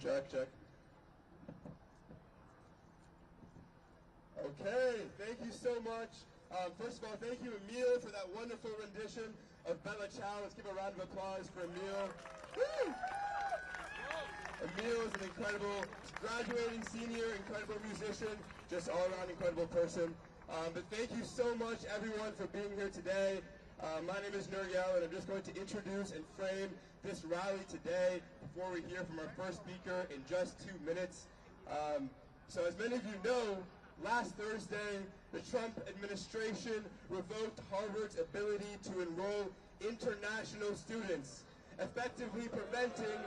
Check, check. Okay, thank you so much. First of all, thank you, Emil, for that wonderful rendition of Bella Ciao. Let's give a round of applause for Emil. Woo! Emil is an incredible graduating senior, incredible musician, just all-around incredible person. But thank you so much, everyone, for being here today. My name is Nuriel, and I'm just going to introduce and frame this rally today before we hear from our first speaker in just 2 minutes. So as many of you know, last Thursday, the Trump administration revoked Harvard's ability to enroll international students, effectively preventing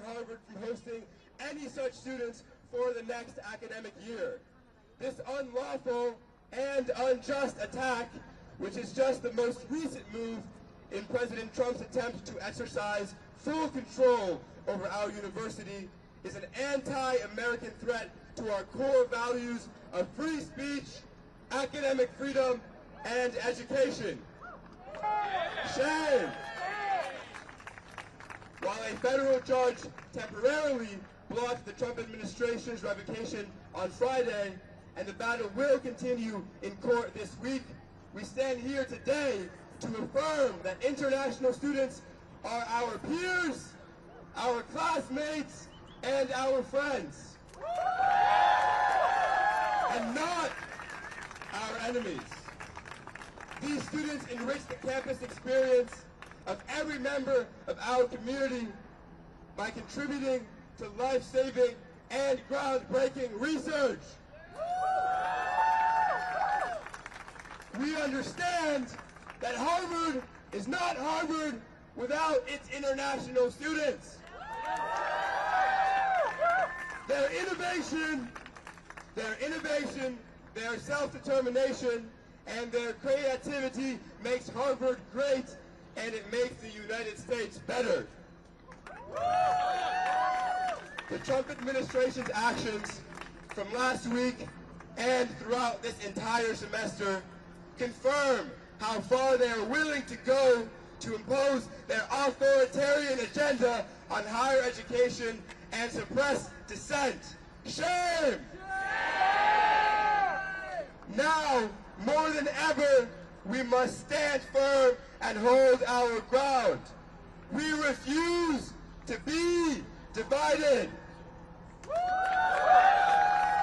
Harvard from hosting any such students for the next academic year. This unlawful and unjust attack, which is just the most recent move in President Trump's attempt to exercise full control over our university, is an anti-American threat to our core values of free speech, academic freedom, and education. Shame! While a federal judge temporarily blocked the Trump administration's revocation on Friday, and the battle will continue in court this week, we stand here today to affirm that international students are our peers, our classmates, and our friends, and not our enemies. These students enrich the campus experience of every member of our community by contributing to life-saving and groundbreaking research. We understand that Harvard is not Harvard without its international students. Their innovation, their self-determination, and their creativity makes Harvard great, and it makes the United States better. The Trump administration's actions from last week and throughout this entire semester confirm how far they are willing to go to impose their authoritarian agenda on higher education and suppress dissent. Shame! Now, more than ever, we must stand firm and hold our ground. We refuse to be divided.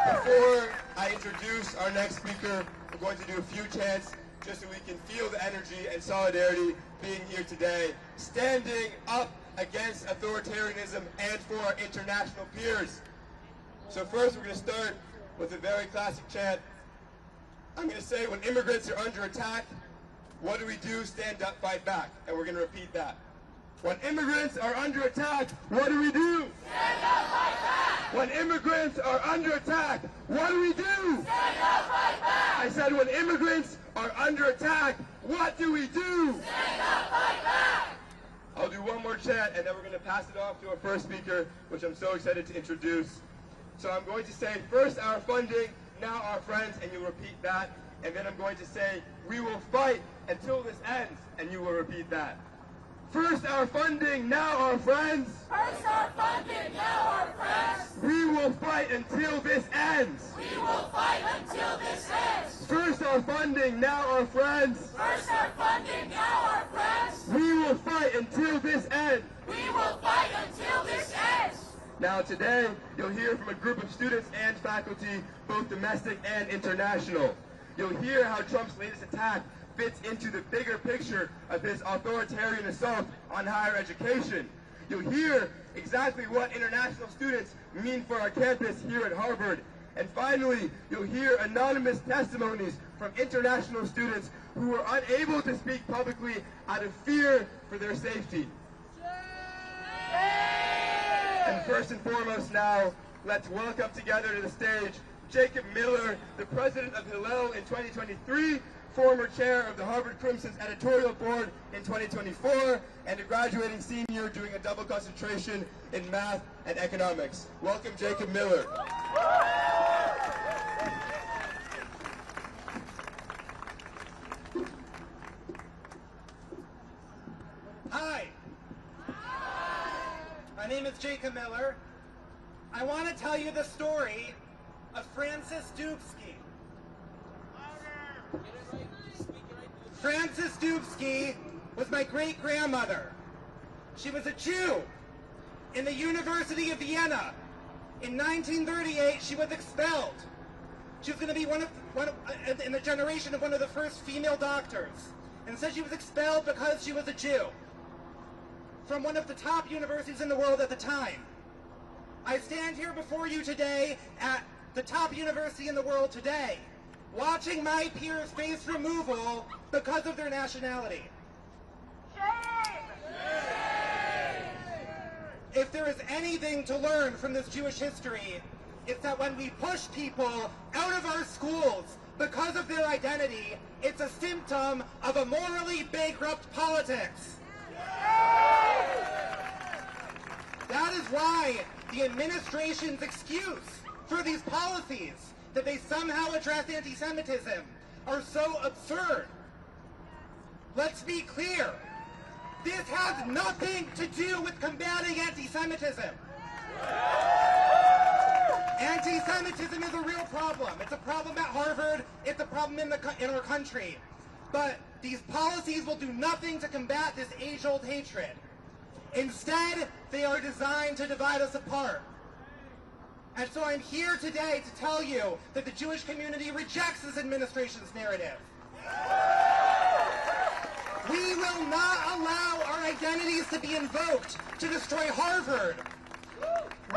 Before I introduce our next speaker, we're going to do a few chants just so we can feel the energy and solidarity being here today, standing up against authoritarianism and for our international peers. So first we're going to start with a very classic chant. I'm going to say, when immigrants are under attack, what do we do? Stand up, fight back. And we're going to repeat that. When immigrants are under attack, what do we do? Stand up, fight back! When immigrants are under attack, what do we do? Stand up, fight back! I said, when immigrants are under attack, what do we do? Stand up, fight back! I'll do one more chant, and then we're going to pass it off to our first speaker, which I'm so excited to introduce. So I'm going to say, first our funding, now our friends, and you'll repeat that. And then I'm going to say, we will fight until this ends, and you will repeat that. First our funding, now our friends. First our funding, now our friends. We will fight until this ends. We will fight until this ends. First our funding, now our friends. First our funding, now our friends. We will fight until this ends. We will fight until this ends. Now today, you'll hear from a group of students and faculty, both domestic and international. You'll hear how Trump's latest attack fits into the bigger picture of his authoritarian assault on higher education. You'll hear exactly what international students mean for our campus here at Harvard. And finally, you'll hear anonymous testimonies from international students who were unable to speak publicly out of fear for their safety. And first and foremost now, let's welcome together to the stage Jacob Miller, the president of Hillel in 2023, former chair of the Harvard Crimson's editorial board in 2024, and a graduating senior doing a double concentration in math and economics. Welcome, Jacob Miller. Hi. name is Jacob Miller. I want to tell you the story of Frances Dubsky. Frances Dubsky was my great-grandmother. She was a Jew in the University of Vienna. In 1938, she was expelled. She was going to be in the generation of one of the first female doctors. And said she was expelled because she was a Jew from one of the top universities in the world at the time. I stand here before you today at the top university in the world today, watching my peers face removal because of their nationality. If there is anything to learn from this Jewish history, it's that when we push people out of our schools because of their identity, it's a symptom of a morally bankrupt politics. That is why the administration's excuse for these policies, that they somehow address anti-Semitism, are so absurd. Let's be clear. This has nothing to do with combating anti-Semitism. Anti-Semitism is a real problem. It's a problem at Harvard. It's a problem in our country. But these policies will do nothing to combat this age-old hatred. Instead, they are designed to divide us apart. And so I'm here today to tell you that the Jewish community rejects this administration's narrative. We will not allow our identities to be invoked to destroy Harvard.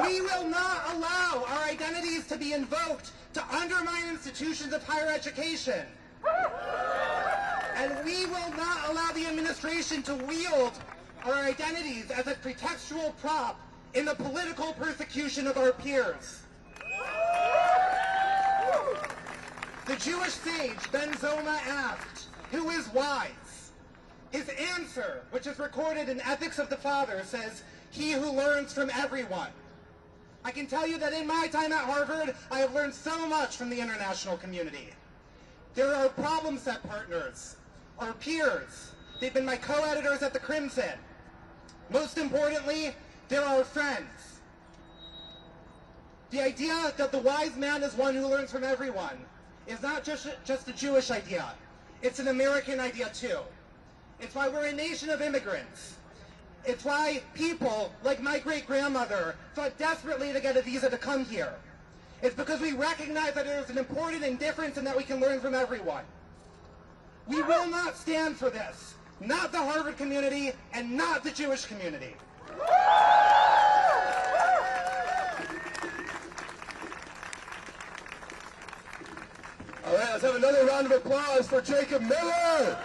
We will not allow our identities to be invoked to undermine institutions of higher education. And we will not allow the administration to wield our identities as a pretextual prop in the political persecution of our peers. The Jewish sage Ben Zoma asked, "Who is wise?" His answer, which is recorded in Ethics of the Father, says, "He who learns from everyone." I can tell you that in my time at Harvard, I have learned so much from the international community. There are problem set partners, our peers. They've been my co-editors at the Crimson. Most importantly, they're our friends. The idea that the wise man is one who learns from everyone is not just a Jewish idea. It's an American idea too. It's why we're a nation of immigrants. It's why people, like my great-grandmother, fought desperately to get a visa to come here. It's because we recognize that there's an important difference and that we can learn from everyone. We will not stand for this. Not the Harvard community and not the Jewish community. All right, let's have another round of applause for Jacob Miller.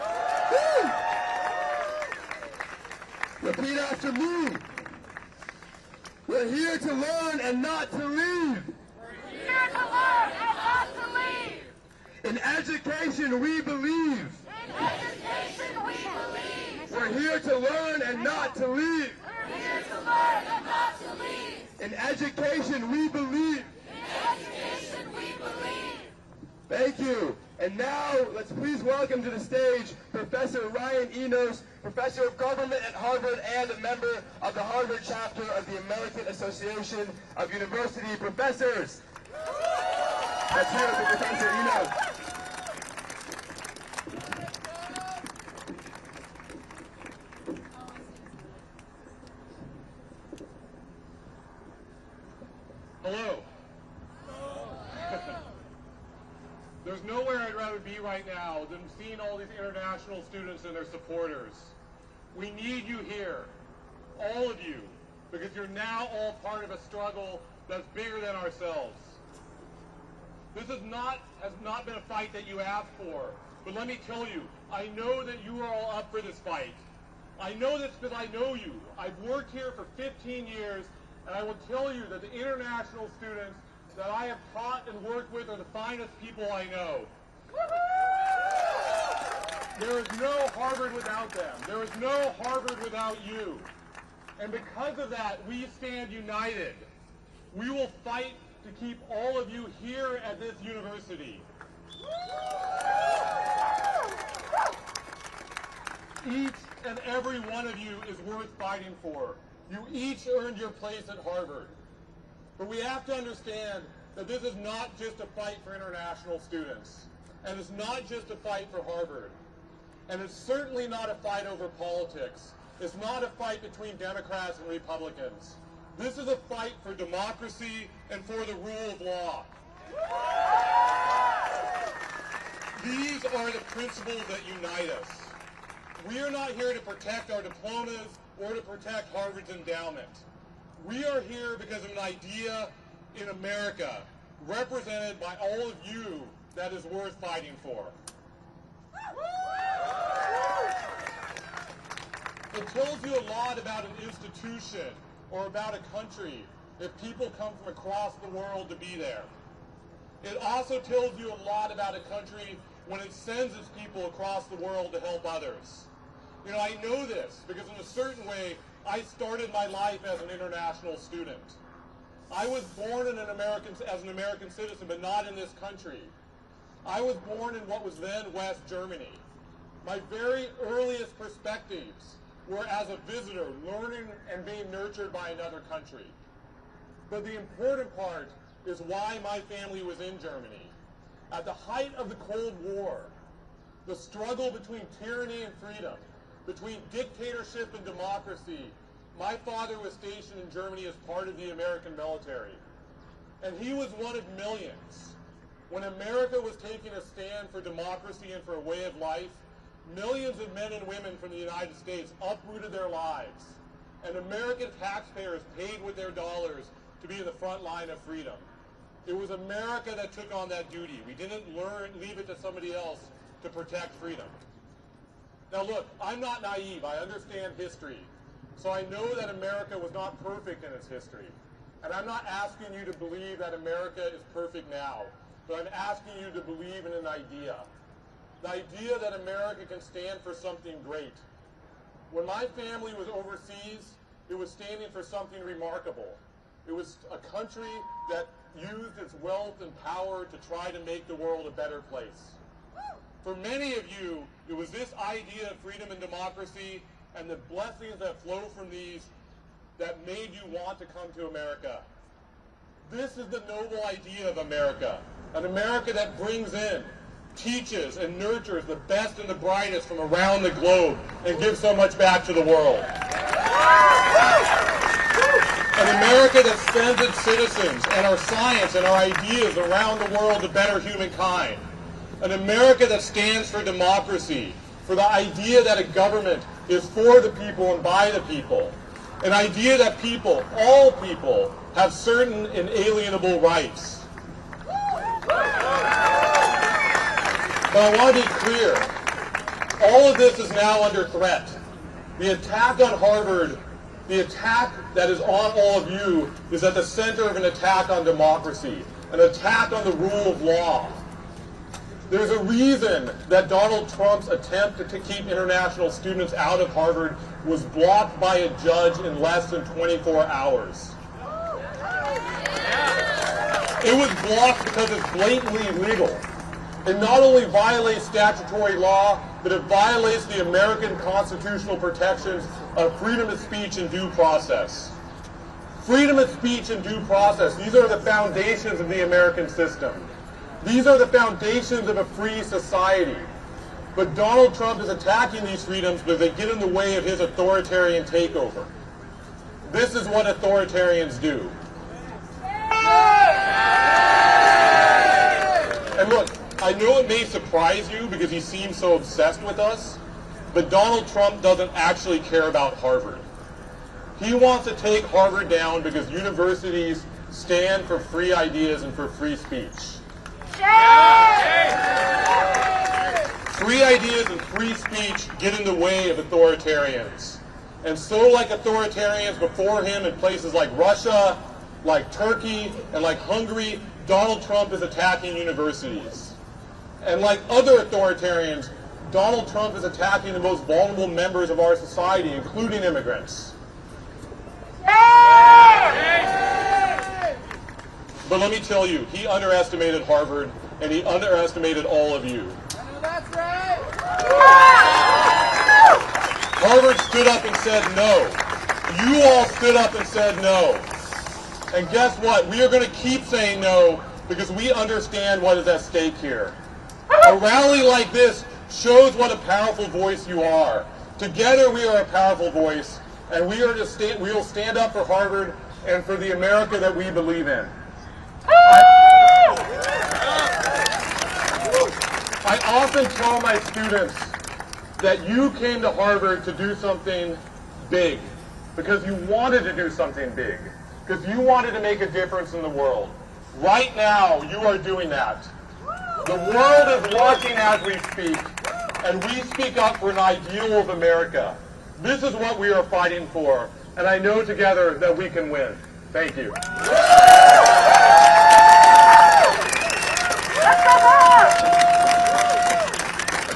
Woo! Repeat after me. We're here to learn and not to leave. We're here to learn and not to leave. In education, we believe. In education, we believe. We're here to learn and not to leave. We're here to learn and not to leave. In education, we believe. In education, we believe. Thank you. And now, let's please welcome to the stage Professor Ryan Enos, Professor of Government at Harvard and a member of the Harvard chapter of the American Association of University Professors. Let's hear it for Professor Enos. Hello. There's nowhere I'd rather be right now than seeing all these international students and their supporters. We need you here, all of you, because you're now all part of a struggle that's bigger than ourselves. This has not been a fight that you asked for, but let me tell you, I know that you are all up for this fight. I know this because I know you. I've worked here for 15 years, and I will tell you that the international students that I have taught and worked with are the finest people I know. There is no Harvard without them. There is no Harvard without you. And because of that, we stand united. We will fight to keep all of you here at this university. Each and every one of you is worth fighting for. You each earned your place at Harvard. But we have to understand that this is not just a fight for international students. And it's not just a fight for Harvard. And it's certainly not a fight over politics. It's not a fight between Democrats and Republicans. This is a fight for democracy and for the rule of law. These are the principles that unite us. We are not here to protect our diplomas or to protect Harvard's endowment. We are here because of an idea in America, represented by all of you, that is worth fighting for. It tells you a lot about an institution or about a country if people come from across the world to be there. It also tells you a lot about a country when it sends its people across the world to help others. You know, I know this because in a certain way, I started my life as an international student. I was born as an American citizen, but not in this country. I was born in what was then West Germany. My very earliest perspectives were as a visitor, learning and being nurtured by another country. But the important part is why my family was in Germany. At the height of the Cold War, the struggle between tyranny and freedom, between dictatorship and democracy, my father was stationed in Germany as part of the American military. And he was one of millions. When America was taking a stand for democracy and for a way of life, millions of men and women from the United States uprooted their lives. And American taxpayers paid with their dollars to be in the front line of freedom. It was America that took on that duty. We didn't leave it to somebody else to protect freedom. Now look, I'm not naive. I understand history. So I know that America was not perfect in its history. And I'm not asking you to believe that America is perfect now, but I'm asking you to believe in an idea. The idea that America can stand for something great. When my family was overseas, it was standing for something remarkable. It was a country that used its wealth and power to try to make the world a better place. For many of you, it was this idea of freedom and democracy and the blessings that flow from these that made you want to come to America. This is the noble idea of America, an America that brings in, teaches, and nurtures the best and the brightest from around the globe and gives so much back to the world. An America that sends its citizens and our science and our ideas around the world to better humankind. An America that stands for democracy, for the idea that a government is for the people and by the people. An idea that people, all people, have certain inalienable rights. But I want to be clear, all of this is now under threat. The attack on Harvard, the attack that is on all of you, is at the center of an attack on democracy, an attack on the rule of law. There's a reason that Donald Trump's attempt to keep international students out of Harvard was blocked by a judge in less than 24 hours. It was blocked because it's blatantly illegal. It not only violates statutory law, but it violates the American constitutional protections of freedom of speech and due process. Freedom of speech and due process, these are the foundations of the American system. These are the foundations of a free society. But Donald Trump is attacking these freedoms because they get in the way of his authoritarian takeover. This is what authoritarians do. And look, I know it may surprise you because he seems so obsessed with us, but Donald Trump doesn't actually care about Harvard. He wants to take Harvard down because universities stand for free ideas and for free speech. Free ideas and free speech get in the way of authoritarians. And so like authoritarians before him in places like Russia, like Turkey, and like Hungary, Donald Trump is attacking universities. And like other authoritarians, Donald Trump is attacking the most vulnerable members of our society, including immigrants. But let me tell you, he underestimated Harvard, and he underestimated all of you. That's right. Harvard stood up and said no. you all stood up and said no. And guess what? We are going to keep saying no because we understand what is at stake here. A rally like this shows what a powerful voice you are. Together we are a powerful voice, and we will stand up for Harvard and for the America that we believe in. I often tell my students that you came to Harvard to do something big, because you wanted to do something big, because you wanted to make a difference in the world. Right now, you are doing that. The world is watching as we speak, and we speak up for an ideal of America. This is what we are fighting for, and I know together that we can win. Thank you.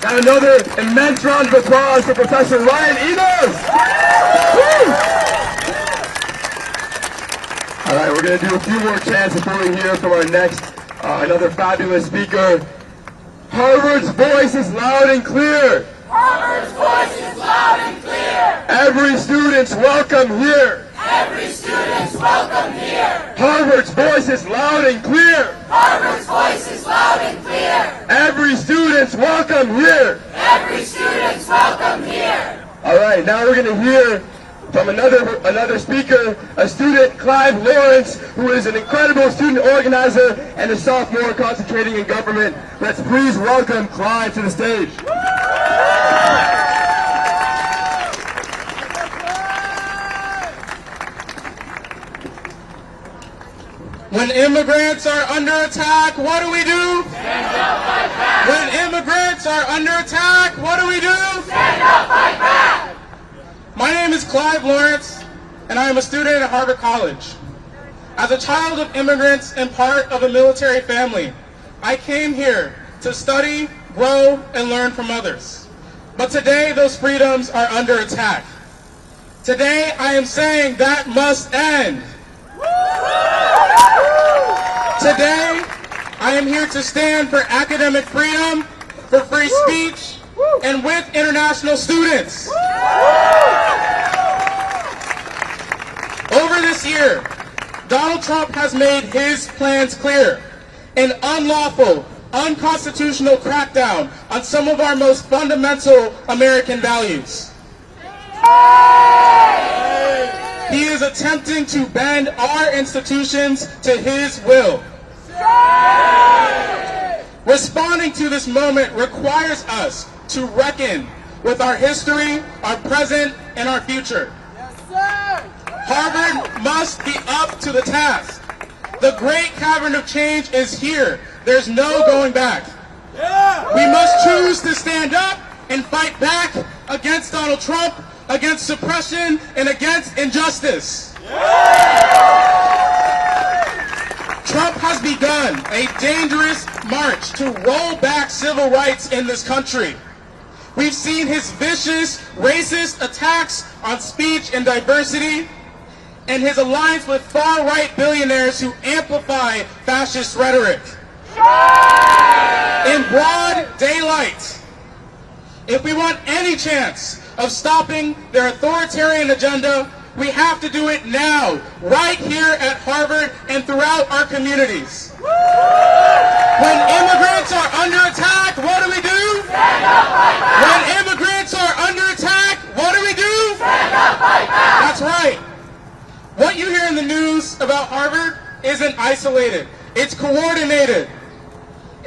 Got another immense round of applause for Professor Ryan Enos. All right, we're going to do a few more chants before we hear from our next, another fabulous speaker. Harvard's voice is loud and clear. Harvard's voice is loud and clear. Every student's welcome here. Every student's welcome here. Harvard's voice is loud and clear. Harvard's voice is loud and clear. Every student's welcome here. Every student's welcome here. All right, now we're going to hear from another speaker, a student, Clive Lawrence, who is an incredible student organizer and a sophomore concentrating in government. Let's please welcome Clive to the stage. When immigrants are under attack, what do we do? Stand up, fight back. When immigrants are under attack, what do we do? Stand up, fight back. My name is Clive Lawrence, and I am a student at Harvard College. As a child of immigrants and part of a military family, I came here to study, grow, and learn from others. But today, those freedoms are under attack. Today, I am saying that must end. Today, I am here to stand for academic freedom, for free speech, and with international students. Over this year, Donald Trump has made his plans clear. An unlawful, unconstitutional crackdown on some of our most fundamental American values. He is attempting to bend our institutions to his will. Responding to this moment requires us to reckon with our history, our present, and our future. Harvard must be up to the task. The great cavern of change is here. There's no going back. We must choose to stand up and fight back against Donald Trump, against suppression, and against injustice. Trump has begun a dangerous march to roll back civil rights in this country. We've seen his vicious, racist attacks on speech and diversity, and his alliance with far-right billionaires who amplify fascist rhetoric. In broad daylight, if we want any chance of stopping their authoritarian agenda, we have to do it now, right here at Harvard and throughout our communities. When immigrants are under attack, what do we do? Stand up, fight back. When immigrants are under attack, what do we do? Stand up, fight back. That's right. What you hear in the news about Harvard isn't isolated. It's coordinated.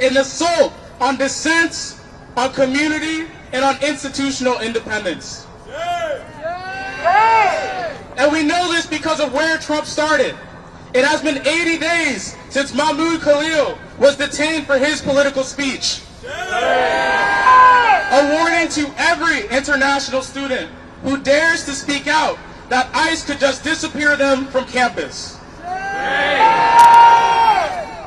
An assault on dissent, on community, and on institutional independence. And we know this because of where Trump started. It has been 80 days since Mahmoud Khalil was detained for his political speech. A warning to every international student who dares to speak out that ICE could just disappear them from campus.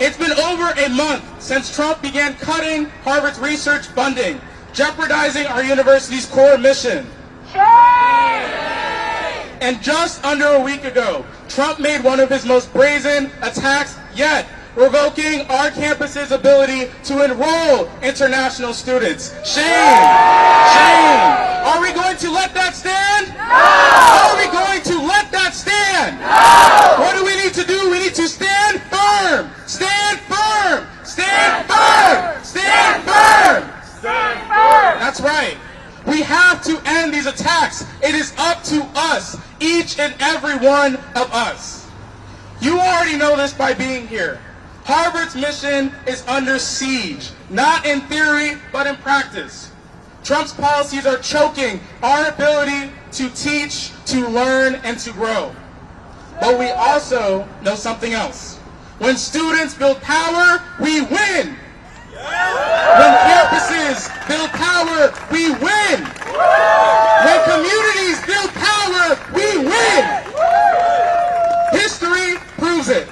It's been over a month since Trump began cutting Harvard's research funding, jeopardizing our university's core mission. And just under a week ago, Trump made one of his most brazen attacks yet, revoking our campus's ability to enroll international students. Shame! Shame! Are we going to let that stand? No! Are we going to let stand? No! What do we need to do? We need to stand firm! Stand firm! Stand firm! Stand firm! Stand firm! That's right. We have to end these attacks. It is up to us, each and every one of us. You already know this by being here. Harvard's mission is under siege, not in theory, but in practice. Trump's policies are choking our ability to teach, to learn, and to grow. But we also know something else. When students build power, we win. When campuses build power, we win. When communities build power, we win. History proves it.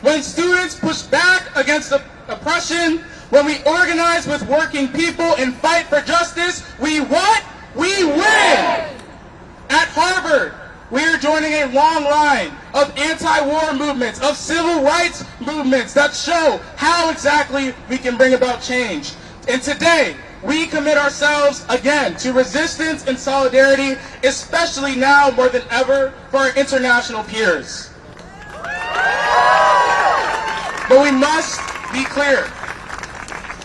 When students push back against oppression, when we organize with working people and fight for justice, we what? We win. At Harvard, we are joining a long line of anti-war movements, of civil rights movements that show how exactly we can bring about change. And today, we commit ourselves again to resistance and solidarity, especially now more than ever for our international peers. But we must be clear.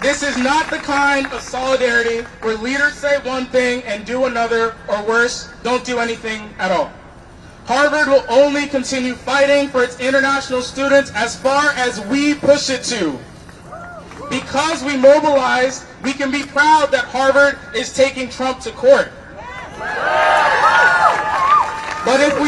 This is not the kind of solidarity where leaders say one thing and do another, or worse, don't do anything at all. Harvard will only continue fighting for its international students as far as we push it to. Because we mobilize, we can be proud that Harvard is taking Trump to court. But if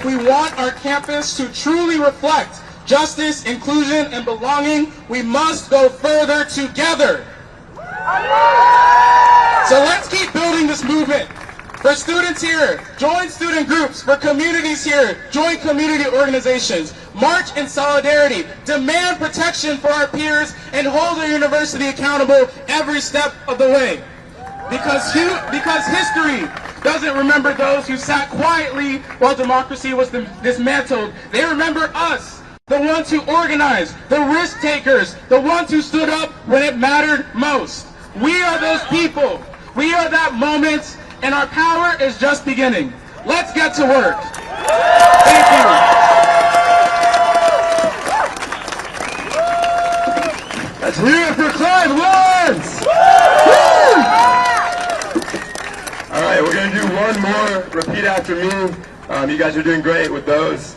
we want our campus to truly reflect justice, inclusion, and belonging, we must go further together. So let's keep building this movement. For students here, join student groups. For communities here, join community organizations. March in solidarity. Demand protection for our peers and hold our university accountable every step of the way. Because history doesn't remember those who sat quietly while democracy was dismantled. They remember us, the ones who organized, the risk takers, the ones who stood up when it mattered most. We are those people. We are that moment, and our power is just beginning. Let's get to work. Thank you. Let's hear it for Clive Lawrence! All right, we're going to do one more. Repeat after me. You guys are doing great with those.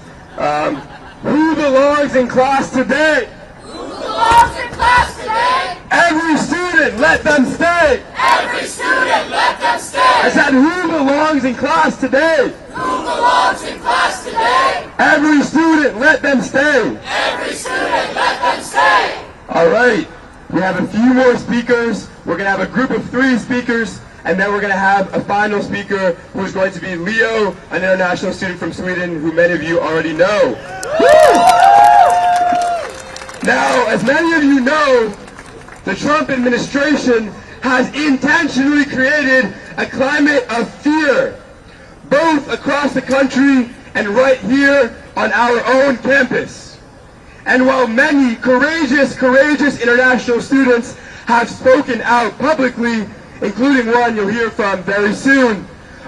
Who belongs in class today? Who belongs in class today? Every student, let them stay. Every student, let them stay. I said, who belongs in class today? Who belongs in class today? Every student, let them stay. Every student, let them stay. All right, we have a few more speakers. We're going to have a group of 3 speakers, and then we're going to have a final speaker who is going to be Leo, an international student from Sweden, who many of you already know. Now, as many of you know, the Trump administration has intentionally created a climate of fear, both across the country and right here on our own campus. And while many courageous international students have spoken out publicly, including one you'll hear from very soon,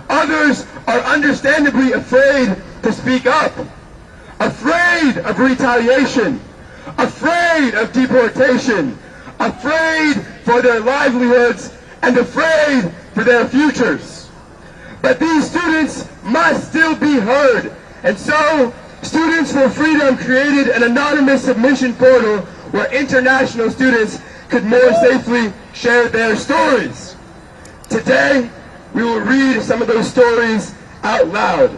others are understandably afraid to speak up, afraid of retaliation, afraid of deportation, afraid for their livelihoods, and afraid for their futures. But these students must still be heard, and so Students for Freedom created an anonymous submission portal where international students could more safely share their stories. Today, we will read some of those stories out loud.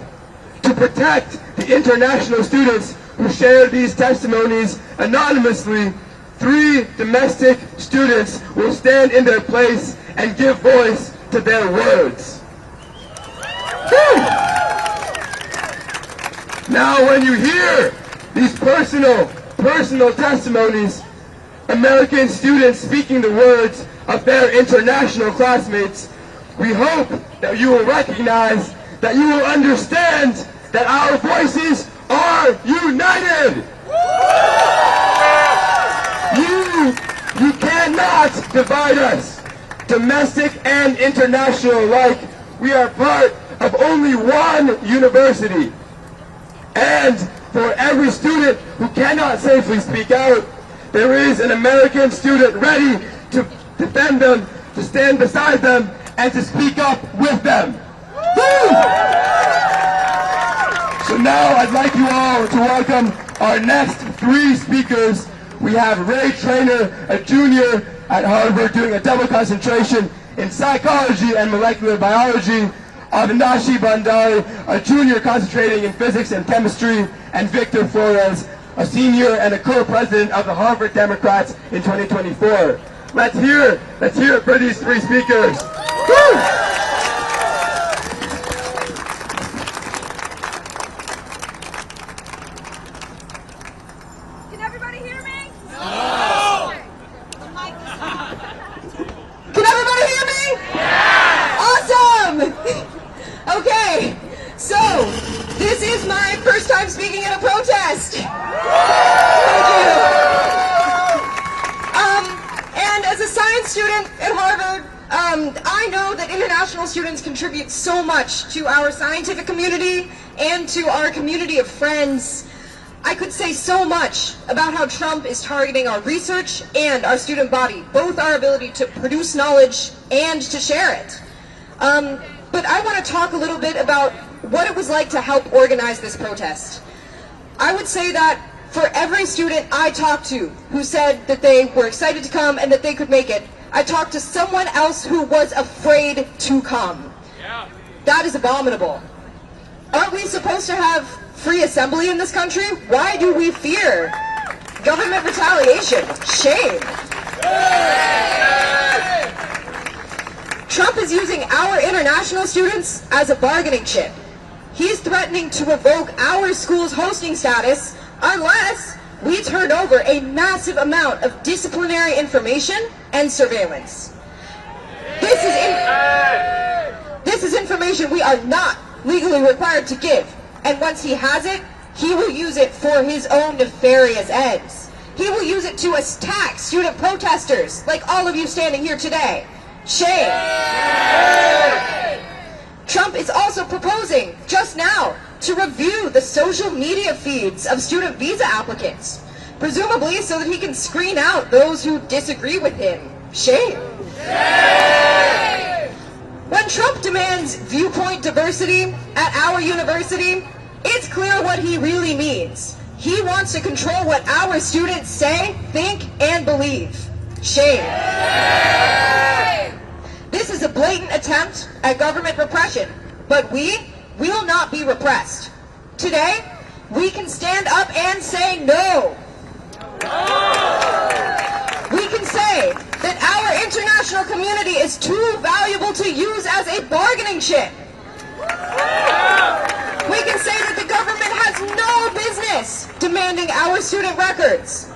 To protect the international students who shared these testimonies anonymously, 3 domestic students will stand in their place and give voice to their words. Woo! Now, when you hear these personal testimonies, American students speaking the words of their international classmates, we hope that you will recognize, that you will understand that our voices are united. You cannot divide us, domestic and international alike. We are part of only one university, And for every student who cannot safely speak out, there is an American student ready to defend them, to stand beside them, and to speak up with them. Woo! So now I'd like you all to welcome our next three speakers. We have Ray Trainer, a junior at Harvard doing a double concentration in psychology and molecular biology, Avinashi Bandari, a junior concentrating in physics and chemistry, and Victor Flores, a senior and a co-president of the Harvard Democrats in 2024. Let's hear it for these three speakers. Woo! Can everybody hear me? No! The mic is Can everybody hear me? Yeah! Awesome! Okay, so this is my first time speaking at a protest. Thank you. And as a science student at Harvard, I know that international students contribute so much to our scientific community and to our community of friends. I could say so much about how Trump is targeting our research and our student body, both our ability to produce knowledge and to share it. But I want to talk a little bit about what it was like to help organize this protest. I would say that for every student I talked to who said that they were excited to come and that they could make it, I talked to someone else who was afraid to come. Yeah. That is abominable. Aren't we supposed to have free assembly in this country? Why do we fear government retaliation? Shame. Trump is using our international students as a bargaining chip. He's threatening to revoke our school's hosting status unless we turn over a massive amount of disciplinary information and surveillance. This is information we are not legally required to give. And once he has it, he will use it for his own nefarious ends. He will use it to attack student protesters, like all of you standing here today. Shame. Trump is also proposing, just now, to review the social media feeds of student visa applicants, presumably so that he can screen out those who disagree with him. Shame. When Trump demands viewpoint diversity at our university, it's clear what he really means. He wants to control what our students say, think, and believe. Shame. This is a blatant attempt at government repression, but we will not be repressed. Today, we can stand up and say no. We can say that our international community is too valuable to use as a bargaining chip. We can say that the government has no business demanding our student records.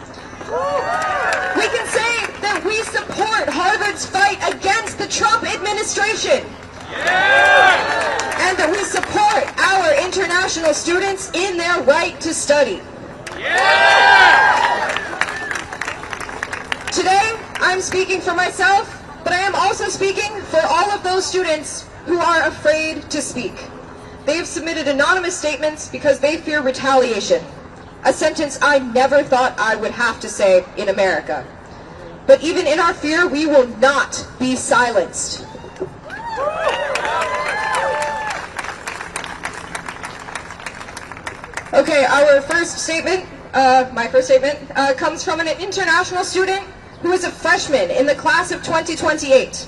We can say that we support Harvard's fight against the Trump administration. And that we support our international students in their right to study. Today, I'm speaking for myself, but I am also speaking for all of those students who are afraid to speak. They have submitted anonymous statements because they fear retaliation, a sentence I never thought I would have to say in America. But even in our fear, we will not be silenced. Okay, our first statement, my first statement, comes from an international student who is a freshman in the class of 2028.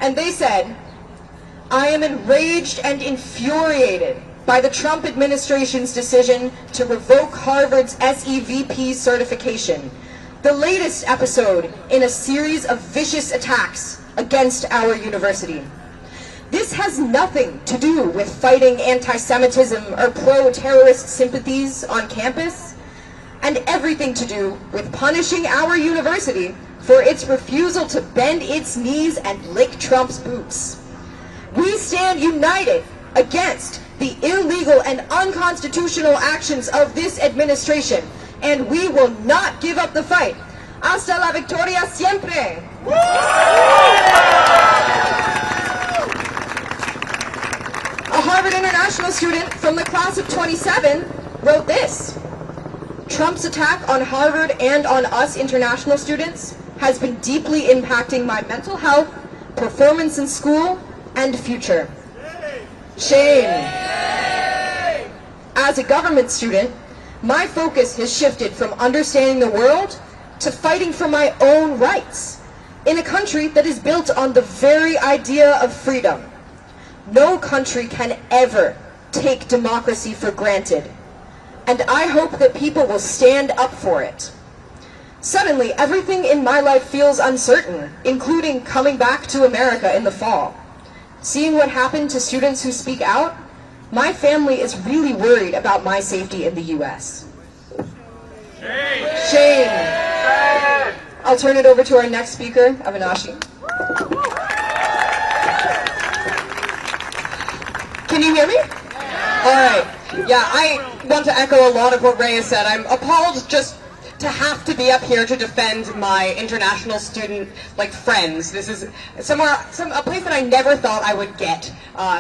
And they said, "I am enraged and infuriated by the Trump administration's decision to revoke Harvard's SEVP certification, the latest episode in a series of vicious attacks against our university. This has nothing to do with fighting anti-Semitism or pro-terrorist sympathies on campus, and everything to do with punishing our university for its refusal to bend its knees and lick Trump's boots. We stand united against the illegal and unconstitutional actions of this administration, and we will not give up the fight. Hasta la victoria siempre." A Harvard International student from the class of 27 wrote this: Trump's attack on Harvard and on us international students has been deeply impacting my mental health, performance in school, and future. Shame. As a government student, my focus has shifted from understanding the world to fighting for my own rights in a country that is built on the very idea of freedom. No country can ever take democracy for granted, and I hope that people will stand up for it. Suddenly, everything in my life feels uncertain, including coming back to America in the fall. Seeing what happened to students who speak out, my family is really worried about my safety in the U.S. Shame! Shame! I'll turn it over to our next speaker, Avinashi. Can you hear me? All right. Yeah, I want to echo a lot of what Ray has said. I'm appalled just to have to be up here to defend my international student, friends. This is a place that I never thought I would get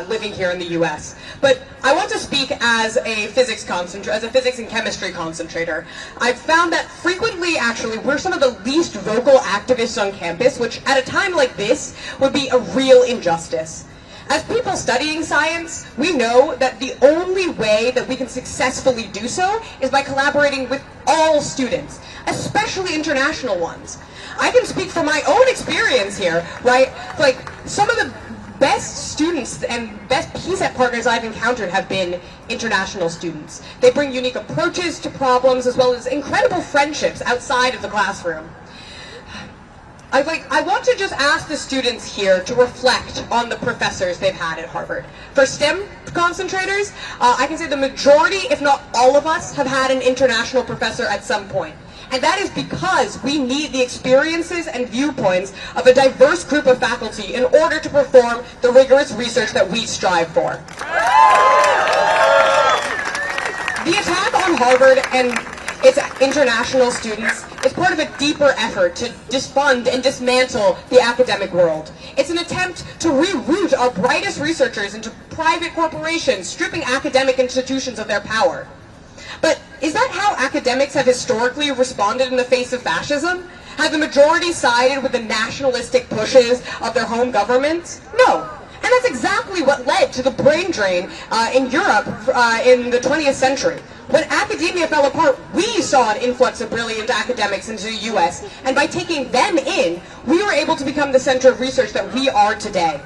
living here in the U.S. But I want to speak as a physics and chemistry concentrator. I've found that frequently, actually, we're some of the least vocal activists on campus, which at a time like this would be a real injustice. As people studying science, we know that the only way that we can successfully do so is by collaborating with all students, especially international ones. I can speak from my own experience here, right? Some of the best students and best PSET partners I've encountered have been international students. They bring unique approaches to problems as well as incredible friendships outside of the classroom. I want to just ask the students here to reflect on the professors they've had at Harvard. For STEM concentrators, I can say the majority, if not all of us, have had an international professor at some point. And that is because we need the experiences and viewpoints of a diverse group of faculty in order to perform the rigorous research that we strive for. The attack on Harvard and its international students is part of a deeper effort to defund and dismantle the academic world. It's an attempt to reroute our brightest researchers into private corporations, stripping academic institutions of their power. But is that how academics have historically responded in the face of fascism? Have the majority sided with the nationalistic pushes of their home governments? No. And that's exactly what led to the brain drain in Europe in the 20th century. When academia fell apart, we saw an influx of brilliant academics into the U.S., and by taking them in, we were able to become the center of research that we are today.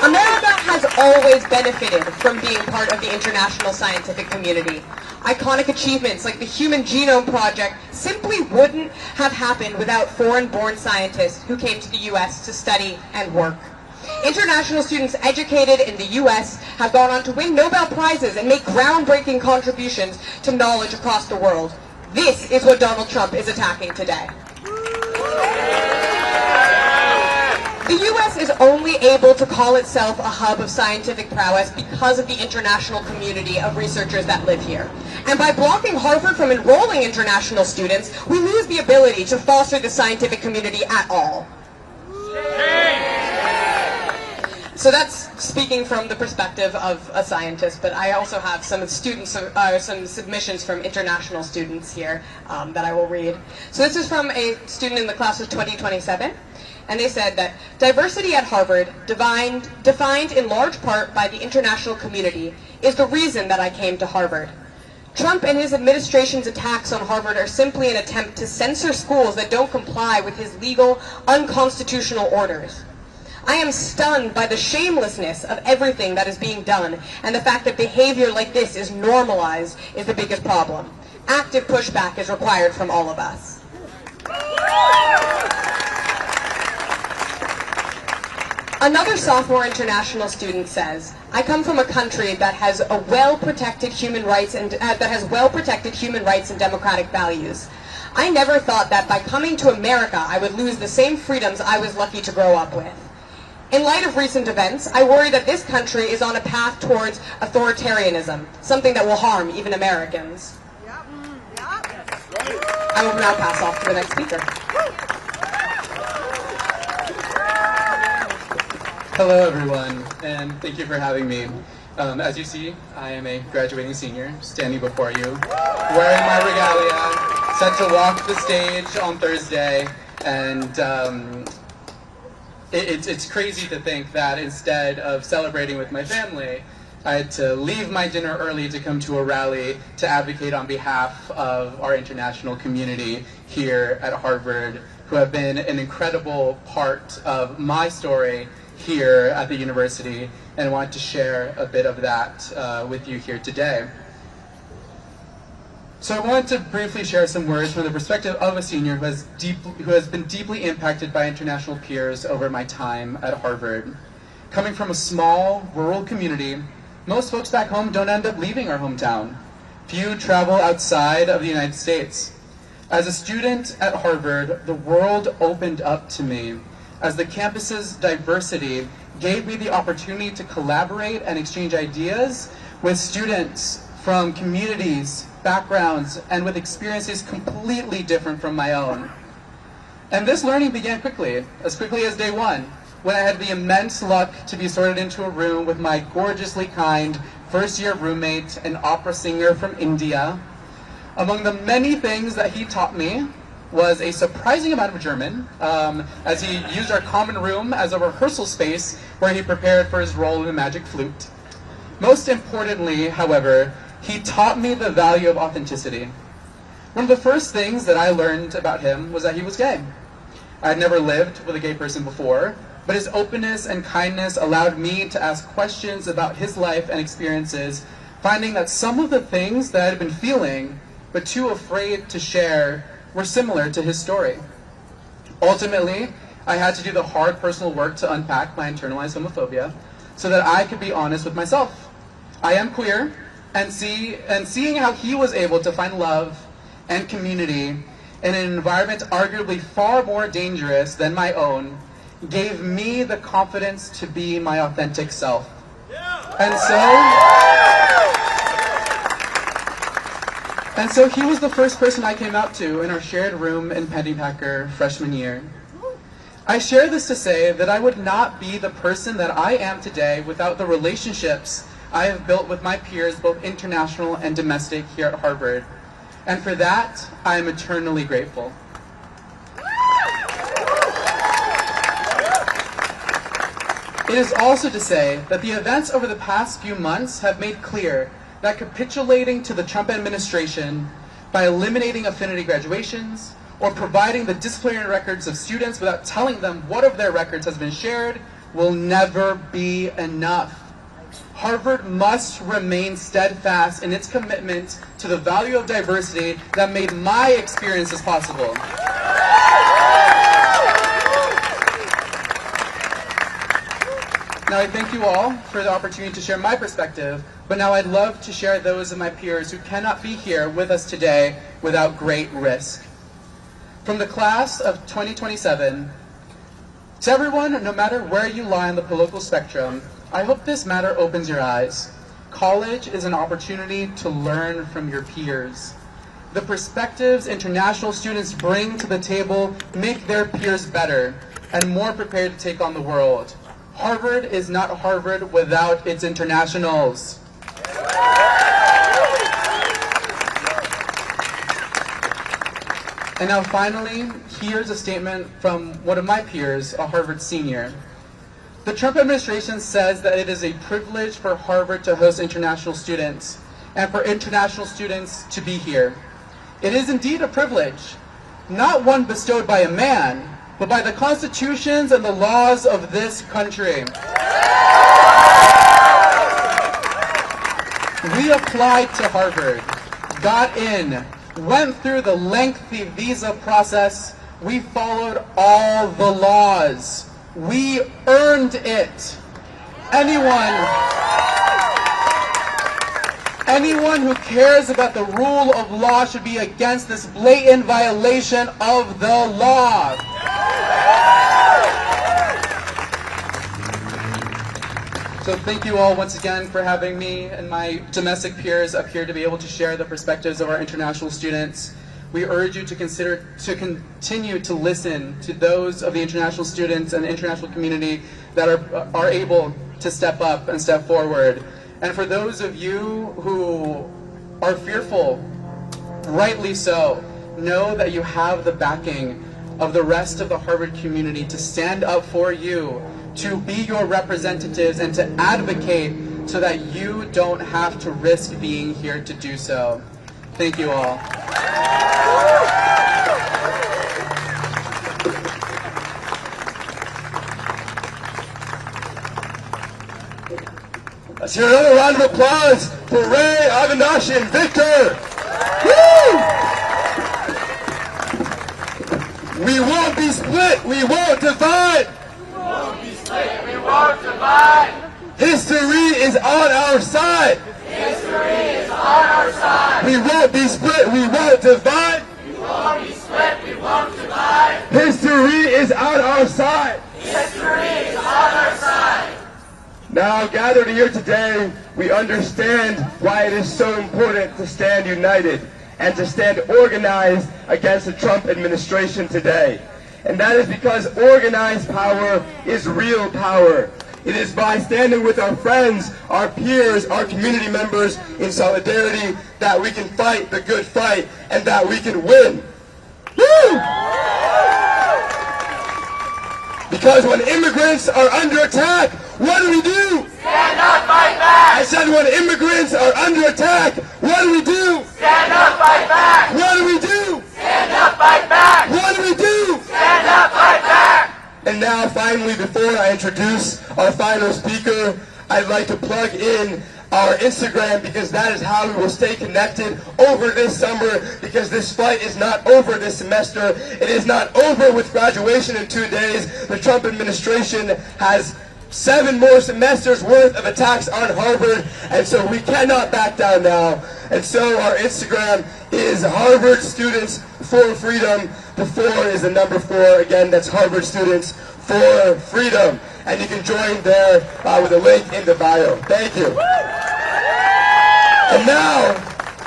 America has always benefited from being part of the international scientific community. Iconic achievements like the Human Genome Project simply wouldn't have happened without foreign-born scientists who came to the U.S. to study and work. International students educated in the U.S. have gone on to win Nobel Prizes and make groundbreaking contributions to knowledge across the world. This is what Donald Trump is attacking today. The U.S. is only able to call itself a hub of scientific prowess because of the international community of researchers that live here. And by blocking Harvard from enrolling international students, we lose the ability to foster the scientific community at all. So that's speaking from the perspective of a scientist, but I also have some submissions from international students here that I will read. So this is from a student in the class of 2027, and they said that diversity at Harvard, defined in large part by the international community, is the reason that I came to Harvard. Trump and his administration's attacks on Harvard are simply an attempt to censor schools that don't comply with his legal, unconstitutional orders. I am stunned by the shamelessness of everything that is being done, and the fact that behavior like this is normalized is the biggest problem. Active pushback is required from all of us. Another sophomore international student says, I come from a country that has a well-protected human rights and democratic values. I never thought that by coming to America I would lose the same freedoms I was lucky to grow up with. In light of recent events, I worry that this country is on a path towards authoritarianism, something that will harm even Americans. I will now pass off to the next speaker. Hello everyone, and thank you for having me. As you see, I am a graduating senior, standing before you, wearing my regalia, set to walk the stage on Thursday, and it's crazy to think that instead of celebrating with my family, I had to leave my dinner early to come to a rally to advocate on behalf of our international community here at Harvard, who have been an incredible part of my story here at the university, and want to share a bit of that with you here today. So I wanted to briefly share some words from the perspective of a senior who has been deeply impacted by international peers over my time at Harvard. Coming from a small, rural community, most folks back home don't end up leaving our hometown. Few travel outside of the United States. As a student at Harvard, the world opened up to me as the campus's diversity gave me the opportunity to collaborate and exchange ideas with students from communities, backgrounds, and with experiences completely different from my own. And this learning began quickly as day one, when I had the immense luck to be sorted into a room with my gorgeously kind first-year roommate, an opera singer from India. Among the many things that he taught me was a surprising amount of German, as he used our common room as a rehearsal space where he prepared for his role in the magic flute. Most importantly, however, he taught me the value of authenticity. One of the first things that I learned about him was that he was gay. I had never lived with a gay person before, but his openness and kindness allowed me to ask questions about his life and experiences, finding that some of the things that I had been feeling, but too afraid to share, were similar to his story. Ultimately, I had to do the hard personal work to unpack my internalized homophobia so that I could be honest with myself. I am queer, and seeing how he was able to find love and community in an environment arguably far more dangerous than my own gave me the confidence to be my authentic self. And so he was the first person I came out to in our shared room in Pennypacker freshman year. I share this to say that I would not be the person that I am today without the relationships I have built with my peers, both international and domestic, here at Harvard. And for that, I am eternally grateful. It is also to say that the events over the past few months have made clear that capitulating to the Trump administration by eliminating affinity graduations or providing the disciplinary records of students without telling them what of their records has been shared will never be enough. Harvard must remain steadfast in its commitment to the value of diversity that made my experiences possible. Now, I thank you all for the opportunity to share my perspective, but now I'd love to share those of my peers who cannot be here with us today without great risk. From the class of 2027, to everyone, no matter where you lie on the political spectrum, I hope this matter opens your eyes. College is an opportunity to learn from your peers. The perspectives international students bring to the table make their peers better and more prepared to take on the world. Harvard is not Harvard without its internationals. And now finally, here's a statement from one of my peers, a Harvard senior. The Trump administration says that it is a privilege for Harvard to host international students and for international students to be here. It is indeed a privilege, not one bestowed by a man, but by the constitutions and the laws of this country. We applied to Harvard, got in, went through the lengthy visa process. We followed all the laws. We earned it. Anyone who cares about the rule of law should be against this blatant violation of the law. So thank you all once again for having me and my domestic peers up here to be able to share the perspectives of our international students. We urge you to continue to listen to those of the international students and the international community that are able to step up and step forward. And for those of you who are fearful, rightly so, know that you have the backing of the rest of the Harvard community to stand up for you, to be your representatives, and to advocate so that you don't have to risk being here to do so. Thank you all. Let's hear another round of applause for Ray, Avinash, and Victor. Woo! We won't be split, we won't divide. We won't be split, we won't divide. History is on our side. History is on our side. We won't be split, we won't divide. We won't be split, we won't divide. History is on our side. History is on our side. Now, gathered here today, we understand why it is so important to stand united and to stand organized against the Trump administration today. And that is because organized power is real power. It is by standing with our friends, our peers, our community members in solidarity that we can fight the good fight and that we can win. Woo! Because when immigrants are under attack, what do we do? Stand up, fight back. I said when immigrants are under attack, what do we do? Stand up, fight back. What do we do? Stand up, fight back. What do we do? Stand up, fight back. And now finally, before I introduce our final speaker, I'd like to plug in our Instagram because that is how we will stay connected over this summer, because this fight is not over this semester. It is not over with graduation in 2 days. The Trump administration has 7 more semesters worth of attacks on Harvard, and so we cannot back down now. And so our Instagram is Harvard Students for Freedom. The 4 is the number 4. Again, that's Harvard Students for Freedom. And you can join there with a link in the bio. Thank you. And now,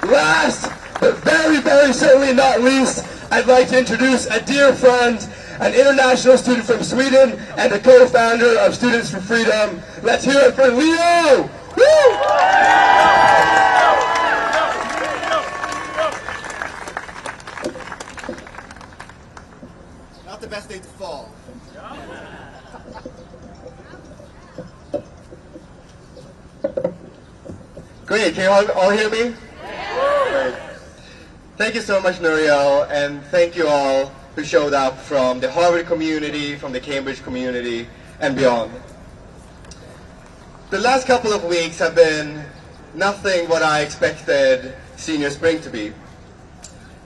last but very, very certainly not least, I'd like to introduce a dear friend, an international student from Sweden and a co-founder of Students for Freedom. Let's hear it for Leo! Woo! Not the best day to fall. Great, can you all hear me? Great. Thank you so much, Nuriel, and thank you all who showed up from the Harvard community, from the Cambridge community, and beyond. The last couple of weeks have been nothing what I expected senior spring to be.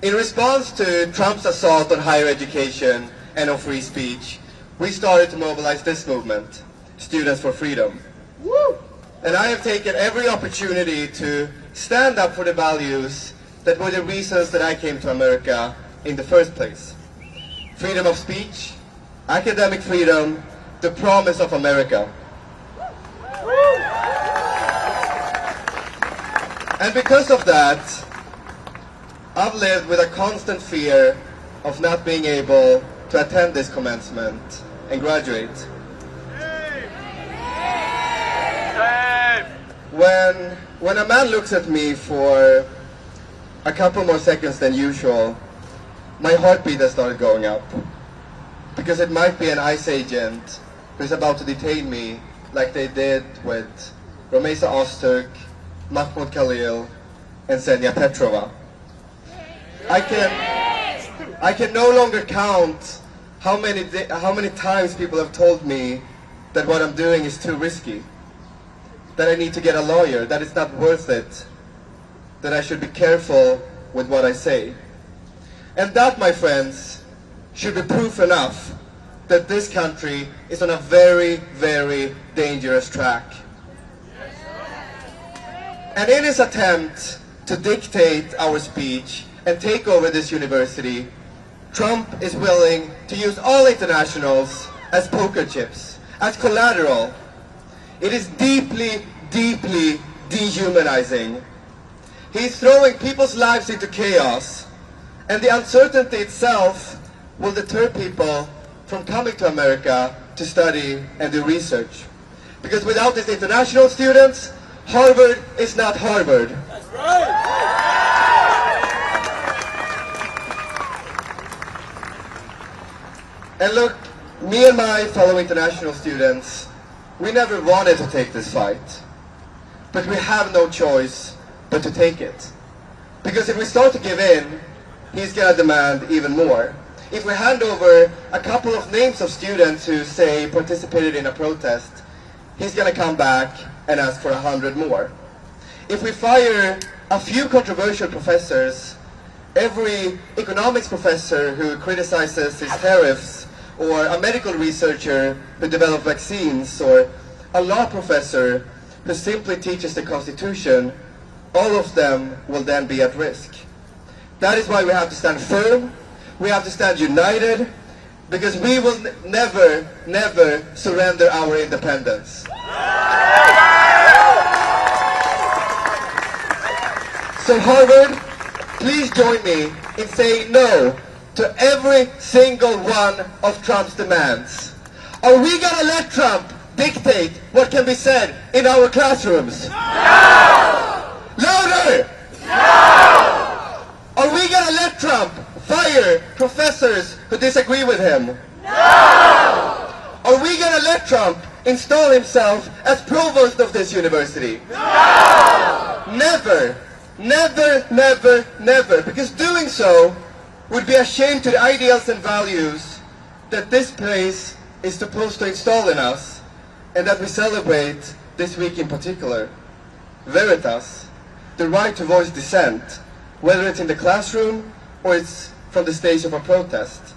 In response to Trump's assault on higher education and on free speech, we started to mobilize this movement, Students for Freedom. Woo! And I have taken every opportunity to stand up for the values that were the reasons that I came to America in the first place. Freedom of speech, academic freedom, the promise of America. And because of that, I've lived with a constant fear of not being able to attend this commencement and graduate. When a man looks at me for a couple more seconds than usual, my heartbeat has started going up. Because it might be an ICE agent who's about to detain me like they did with Romesa Ozturk, Mahmoud Khalil, and Ksenia Petrova. I can no longer count how many times people have told me that what I'm doing is too risky, that I need to get a lawyer, that it's not worth it, that I should be careful with what I say. And that, my friends, should be proof enough that this country is on a very, very dangerous track. And in his attempt to dictate our speech and take over this university, Trump is willing to use all internationals as poker chips, as collateral. It is deeply, deeply dehumanizing. He's throwing people's lives into chaos, and the uncertainty itself will deter people from coming to America to study and do research. Because without these international students, Harvard is not Harvard. That's right. And look, me and my fellow international students, we never wanted to take this fight. But we have no choice but to take it. Because if we start to give in, he's going to demand even more. If we hand over a couple of names of students who, say, participated in a protest, he's going to come back and ask for 100 more. If we fire a few controversial professors, every economics professor who criticizes his tariffs, or a medical researcher who develops vaccines, or a law professor who simply teaches the Constitution, all of them will then be at risk. That is why we have to stand firm, we have to stand united, because we will never, never surrender our independence. So Harvard, please join me in saying no to every single one of Trump's demands. Are we going to let Trump dictate what can be said in our classrooms? No! Louder! No! Are we going to let Trump fire professors who disagree with him? No! Are we going to let Trump install himself as provost of this university? No! Never! Never, never, never. Because doing so would be a shame to the ideals and values that this place is supposed to install in us, and that we celebrate this week in particular. Veritas, the right to voice dissent, whether it's in the classroom or it's from the stage of a protest.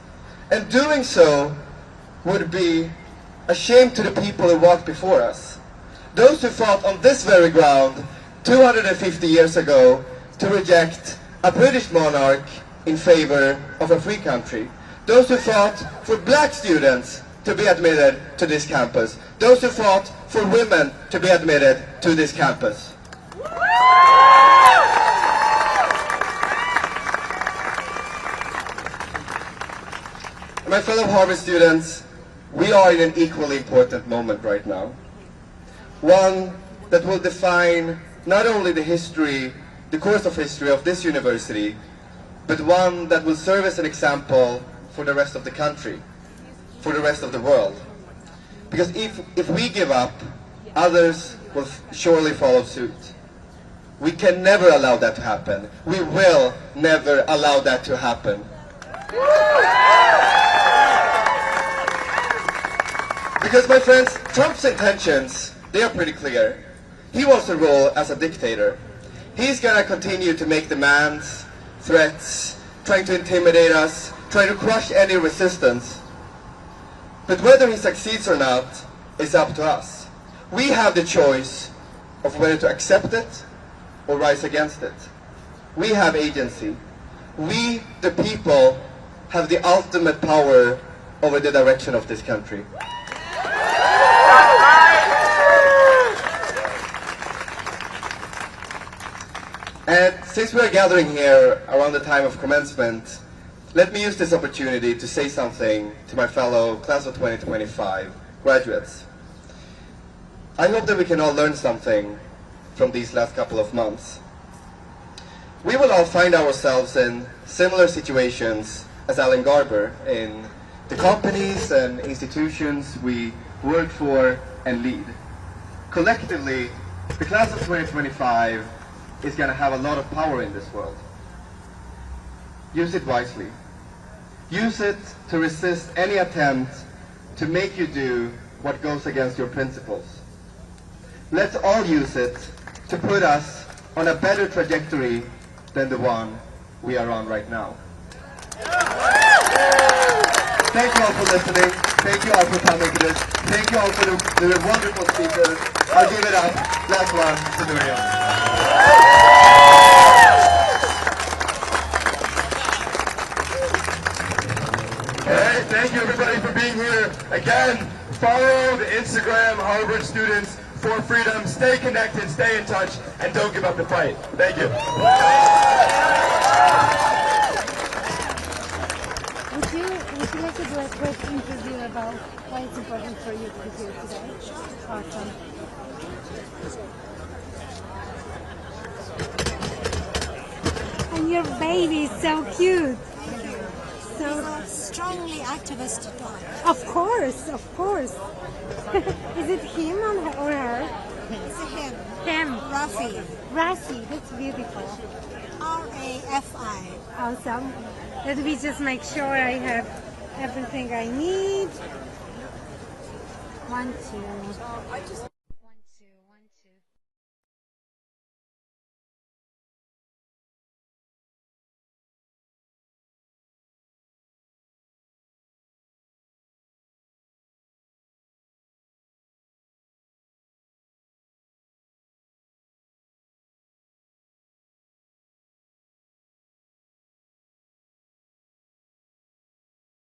And doing so would be a shame to the people who walked before us. Those who fought on this very ground 250 years ago to reject a British monarch in favor of a free country. Those who fought for black students to be admitted to this campus. Those who fought for women to be admitted to this campus. My fellow Harvard students, we are in an equally important moment right now. One that will define not only the history, the course of history of this university, but one that will serve as an example for the rest of the country, for the rest of the world. Because if we give up, others will surely follow suit. We can never allow that to happen. We will never allow that to happen. Because, my friends, Trump's intentions, they are pretty clear. He wants to rule as a dictator. He's going to continue to make demands, threats, trying to intimidate us, trying to crush any resistance. But whether he succeeds or not is up to us. We have the choice of whether to accept it or rise against it. We have agency. We, the people, have the ultimate power over the direction of this country. And since we are gathering here around the time of commencement, let me use this opportunity to say something to my fellow class of 2025 graduates. I hope that we can all learn something from these last couple of months. We will all find ourselves in similar situations as Alan Garber in the companies and institutions we work for and lead. Collectively, the class of 2025 is going to have a lot of power in this world. Use it wisely. Use it to resist any attempt to make you do what goes against your principles. Let's all use it to put us on a better trajectory than the one we are on right now. Thank you all for listening. Thank you all for coming to this. Thank you all for the wonderful speakers. I'll give it up. Last one to Miriam. Hey, thank you everybody for being here. Again, follow the Instagram Harvard Students for Freedom. Stay connected, stay in touch, and don't give up the fight. Thank you. Would you like to do a quick interview about why it's important for you to be here today? Awesome. Your baby is so cute. So Strongly activist dog. of course, of course. Is it him or her? It's a him. Him. Rafi. Rafi, that's beautiful. R-A-F-I. Awesome. Let me just make sure I have everything I need. 1, 2.